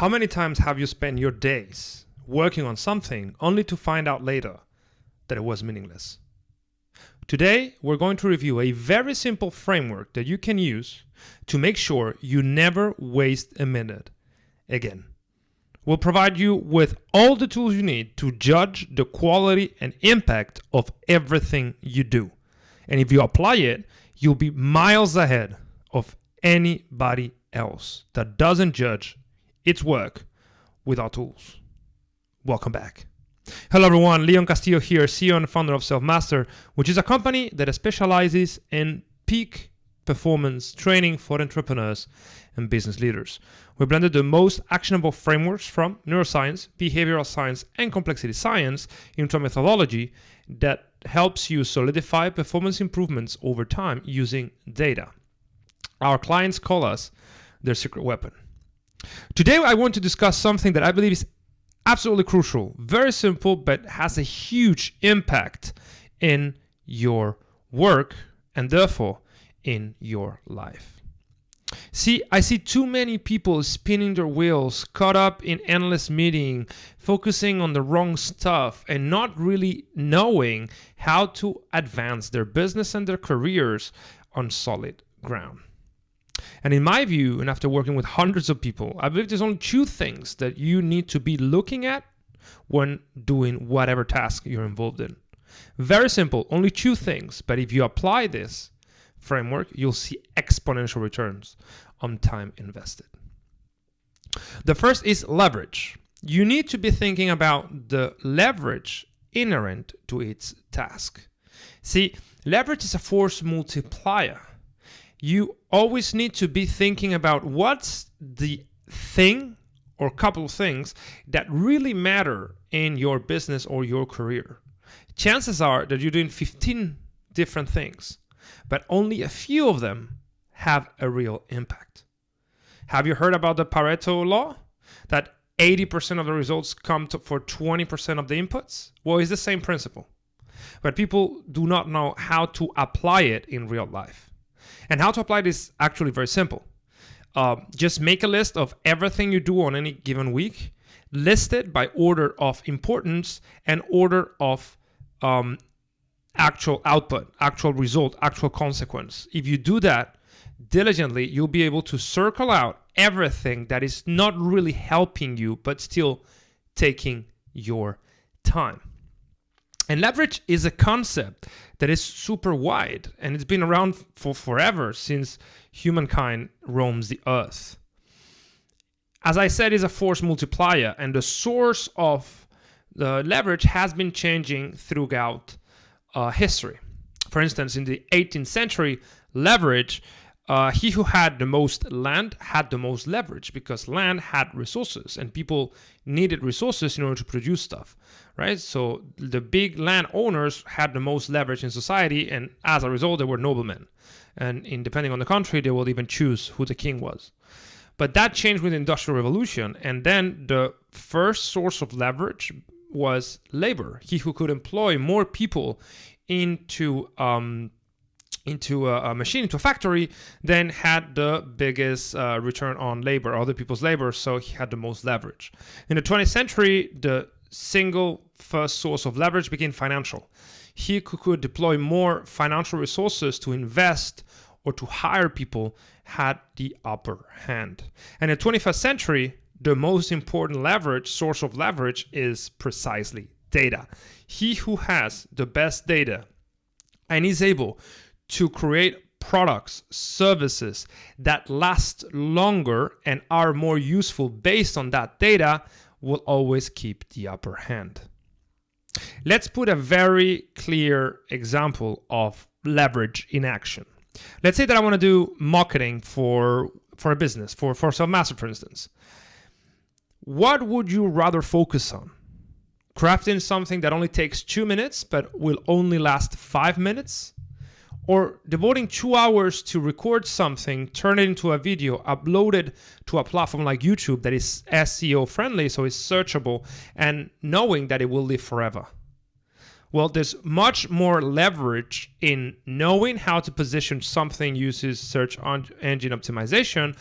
How many times have you spent your days working on something only to find out later that it was meaningless? Today, we're going to review a very simple framework that you can use to make sure you never waste a minute again. We'll provide you with all the tools you need to judge the quality and impact of everything you do. And if you apply it, you'll be miles ahead of anybody else that doesn't judge its work with our tools. Welcome back. Hello everyone, Leon Castillo here, CEO and founder of Selfmastered, which is a company that specializes in peak performance training for entrepreneurs and business leaders. We blended the most actionable frameworks from neuroscience, behavioral science, and complexity science into a methodology that helps you solidify performance improvements over time using data. Our clients call us their secret weapon. Today, I want to discuss something that I believe is absolutely crucial, very simple, but has a huge impact in your work and therefore in your life. See, I see too many people spinning their wheels, caught up in endless meetings, focusing on the wrong stuff and not really knowing how to advance their business and their careers on solid ground. And in my view, and after working with hundreds of people, I believe there's only two things that you need to be looking at when doing whatever task you're involved in. Very simple, only two things. But if you apply this framework, you'll see exponential returns on time invested. The first is leverage. You need to be thinking about the leverage inherent to its task. See, leverage is a force multiplier. You always need to be thinking about what's the thing or couple of things that really matter in your business or your career. Chances are that you're doing 15 different things, but only a few of them have a real impact. Have you heard about the Pareto law? That 80% of the results come for 20% of the inputs? Well, it's the same principle, but people do not know how to apply it in real life. And how to apply this is actually very simple. Just make a list of everything you do on any given week, list it by order of importance and order of actual output, actual result, actual consequence. If you do that diligently, you'll be able to circle out everything that is not really helping you, but still taking your time. And leverage is a concept that is super wide, and it's been around for forever since humankind roams the earth. As I said, it's a force multiplier, and the source of the leverage has been changing throughout history. For instance, in the 18th century, leverage, he who had the most land had the most leverage because land had resources and people needed resources in order to produce stuff, right? So the big landowners had the most leverage in society, and as a result, they were noblemen. And depending on the country, they will even choose who the king was. But that changed with the Industrial Revolution, and then the first source of leverage was labor. He who could employ more people into a machine, into a factory, then had the biggest return on labor, other people's labor, so he had the most leverage. In the 20th century, the single first source of leverage became financial. He who could deploy more financial resources to invest or to hire people had the upper hand. And in the 21st century, the most important source of leverage is precisely data. He who has the best data and is able to create products, services that last longer and are more useful based on that data will always keep the upper hand. Let's put a very clear example of leverage in action. Let's say that I want to do marketing for a business, for Selfmastered, for instance. What would you rather focus on? Crafting something that only takes 2 minutes but will only last 5 minutes? Or devoting 2 hours to record something, turn it into a video, upload it to a platform like YouTube that is SEO friendly, so it's searchable, and knowing that it will live forever? Well, there's much more leverage in knowing how to position something uses search engine optimization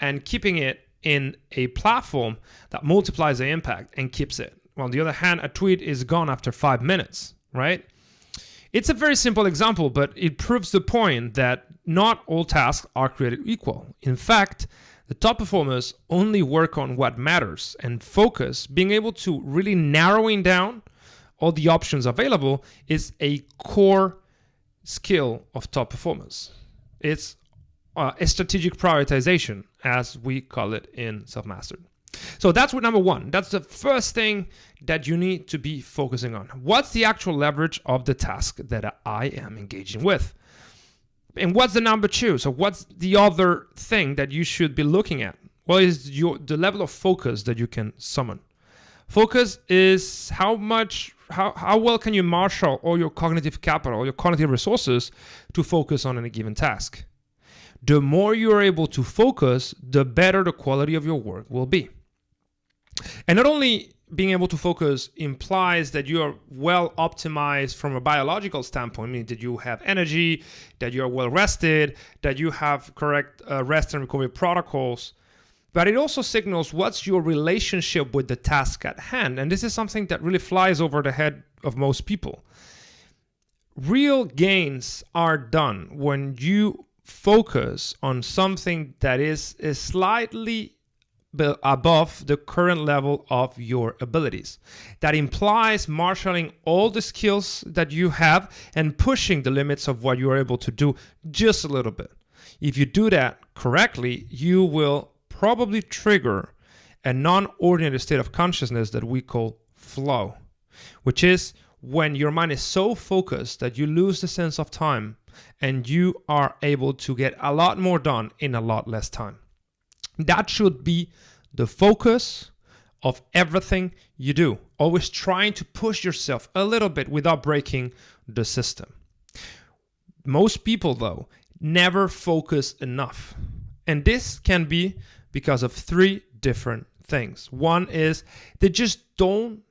and keeping it in a platform that multiplies the impact and keeps it. While on the other hand, a tweet is gone after 5 minutes, right? It's a very simple example, but it proves the point that not all tasks are created equal. In fact, the top performers only work on what matters, and focus, being able to really narrowing down all the options available, is a core skill of top performers. It's a strategic prioritization, as we call it in Selfmastered. So that's what number one. That's the first thing that you need to be focusing on. What's the actual leverage of the task that I am engaging with? And what's the number two? So what's the other thing that you should be looking at? Well, is the level of focus that you can summon. Focus is how well can you marshal all your cognitive capital, your cognitive resources to focus on any given task. The more you are able to focus, the better the quality of your work will be. And not only being able to focus implies that you are well optimized from a biological standpoint, meaning that you have energy, that you are well rested, that you have correct rest and recovery protocols, but it also signals what's your relationship with the task at hand. And this is something that really flies over the head of most people. Real gains are done when you focus on something that is slightly above the current level of your abilities. That implies marshaling all the skills that you have and pushing the limits of what you are able to do just a little bit. If you do that correctly, you will probably trigger a non-ordinary state of consciousness that we call flow, which is when your mind is so focused that you lose the sense of time and you are able to get a lot more done in a lot less time. That should be the focus of everything you do. Always trying to push yourself a little bit without breaking the system. Most people, though, never focus enough. And this can be because of three different things. One is they just don't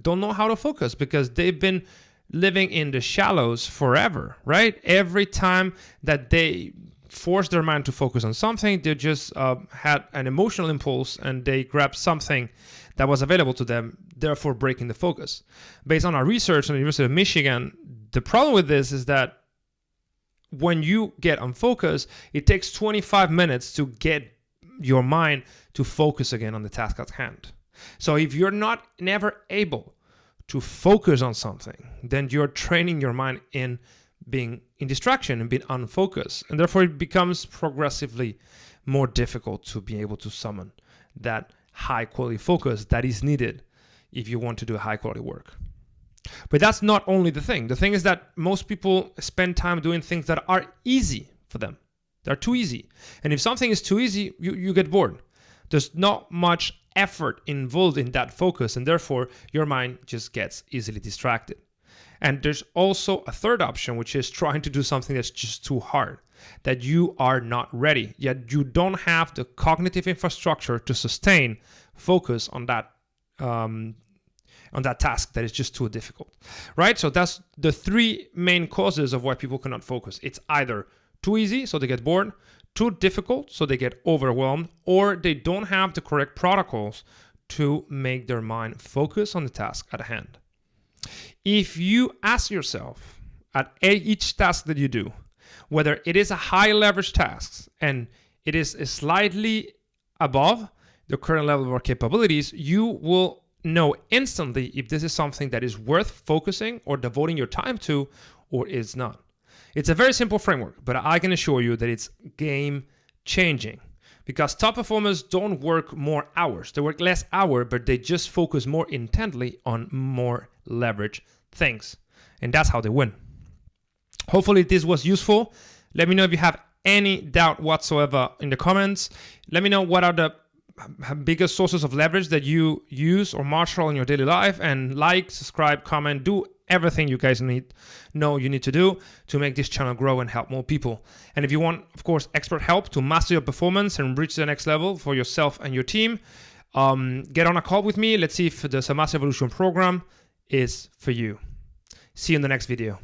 know how to focus because they've been living in the shallows forever, right? Every time that they force their mind to focus on something, they just had an emotional impulse and they grabbed something that was available to them, therefore breaking the focus. Based on our research at the University of Michigan, the problem with this is that when you get unfocused, it takes 25 minutes to get your mind to focus again on the task at hand. So if you're never able to focus on something, then you're training your mind in being in distraction and being unfocused. And therefore it becomes progressively more difficult to be able to summon that high quality focus that is needed if you want to do high quality work. But that's not only the thing. The thing is that most people spend time doing things that are easy for them. They're too easy. And if something is too easy, you get bored. There's not much effort involved in that focus, and therefore your mind just gets easily distracted. And there's also a third option, which is trying to do something that's just too hard, that you are not ready, yet you don't have the cognitive infrastructure to sustain focus on that task that is just too difficult, right? So that's the three main causes of why people cannot focus. It's either too easy, so they get bored, too difficult, so they get overwhelmed, or they don't have the correct protocols to make their mind focus on the task at hand. If you ask yourself at each task that you do, whether it is a high leverage task and it is slightly above the current level of our capabilities, you will know instantly if this is something that is worth focusing or devoting your time to, or is not. It's a very simple framework, but I can assure you that it's game changing because top performers don't work more hours. They work less hours, but they just focus more intently on more leverage things. And that's how they win. Hopefully this was useful. Let me know if you have any doubt whatsoever in the comments. Let me know what are the biggest sources of leverage that you use or marshal in your daily life, and like, subscribe, comment, do everything you guys you need to do to make this channel grow and help more people. And if you want, of course, expert help to master your performance and reach the next level for yourself and your team, get on a call with me. Let's see if the Selfmastered Evolution program is for you. See you in the next video.